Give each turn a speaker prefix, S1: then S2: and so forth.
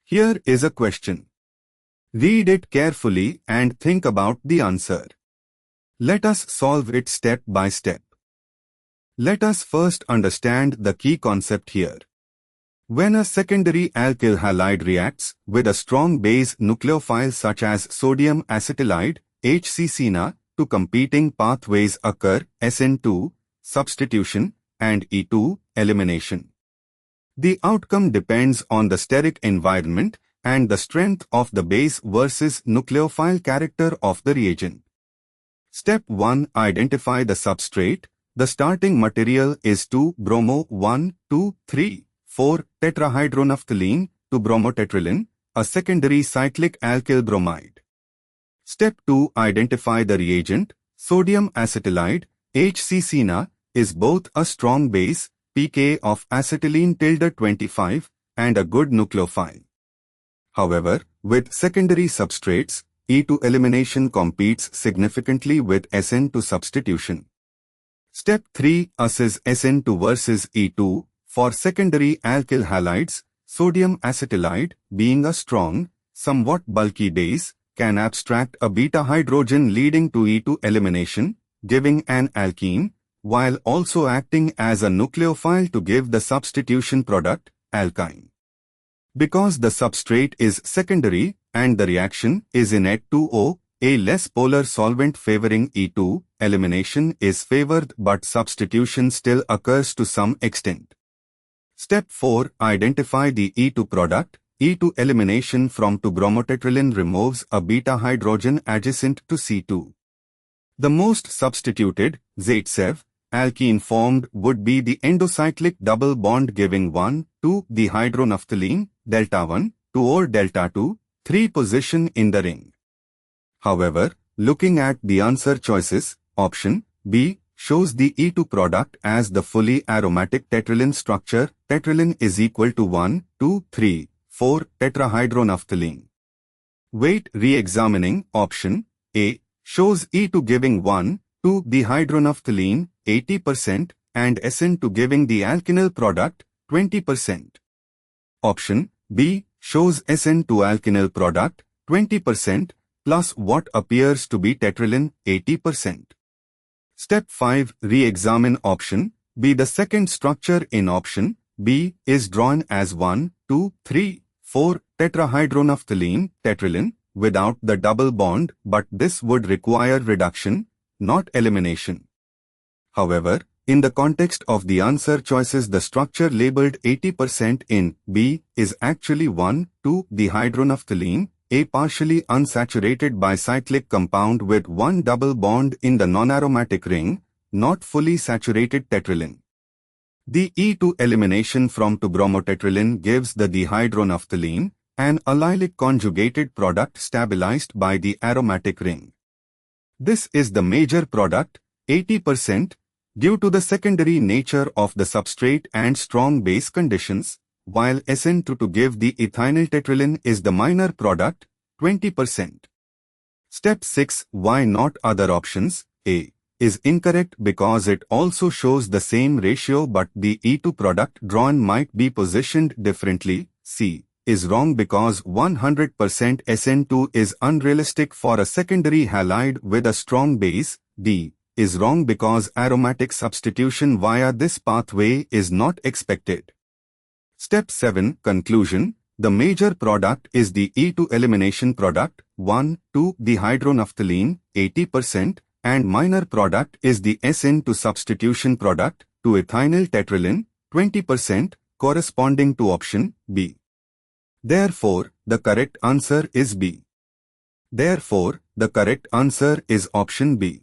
S1: Here is a question. Read it carefully and think about the answer. Let us solve it step by step. Let us first understand the key concept here. When a secondary alkyl halide reacts with a strong base nucleophile such as sodium acetylide, HCCNA, two competing pathways occur, SN2, substitution, and E2, elimination. The outcome depends on the steric environment and the strength of the base versus nucleophile character of the reagent. Step 1. Identify the substrate. The starting material is 2-bromo-1-2-3-4-tetrahydronaphthalene, 2-bromotetraline, a secondary cyclic alkyl bromide. Step 2. Identify the reagent. Sodium acetylide, HCCNA, is both a strong base, pK of acetylene-25, and a good nucleophile. However, with secondary substrates, E2 elimination competes significantly with SN2 substitution. Step 3. Assess SN2 versus E2. For secondary alkyl halides, sodium acetylide, being a strong, somewhat bulky base, can abstract a beta hydrogen leading to E2 elimination, giving an alkene, while also acting as a nucleophile to give the substitution product, alkyne. Because the substrate is secondary and the reaction is in H2O, a less polar solvent favoring E2, elimination is favored but substitution still occurs to some extent. Step 4. Identify the E2 product. E2 elimination from 2-bromotetraline removes a beta hydrogen adjacent to C2. The most substituted, ZEV, alkene formed would be the endocyclic double bond giving 1,2-dihydronaphthalene, delta-1, 2 or delta-2, 3 position in the ring. However, looking at the answer choices, option B shows the E2 product as the fully aromatic tetraline structure. Tetraline is equal to 1,2,3,4 tetrahydronaphthalene. Weight re-examining option A shows E2 giving 1,2-dihydronaphthalene 80% and SN2 giving the alkenyl product 20%. Option B shows SN2 alkenyl product 20% plus what appears to be tetraline 80%. Step 5. Re-examine option B. The second structure in option B is drawn as 1,2,3,4 tetrahydronaphthalene, tetraline, without the double bond, but this would require reduction, not elimination. However, in the context of the answer choices, the structure labeled 80% in B is actually 1,2-dihydronaphthalene, a partially unsaturated bicyclic compound with one double bond in the non-aromatic ring, not fully saturated tetraline. The E2 elimination from 2-bromotetraline gives the dihydronaphthalene, an allylic conjugated product stabilized by the aromatic ring. This is the major product, 80%, due to the secondary nature of the substrate and strong base conditions, while SN2 to give the ethynyl tetraline is the minor product, 20%. Step 6. Why not other options? A is incorrect because it also shows the same ratio but the E2 product drawn might be positioned differently. C is wrong because 100% SN2 is unrealistic for a secondary halide with a strong base. D is wrong because aromatic substitution via this pathway is not expected. Step 7. Conclusion. The major product is the E2 elimination product, 1,2-dihydronaphthalene, 80%, and minor product is the SN2 substitution product, 2-ethynyl tetraline, 20%, corresponding to option B. Therefore, the correct answer is B. Therefore, the correct answer is option B.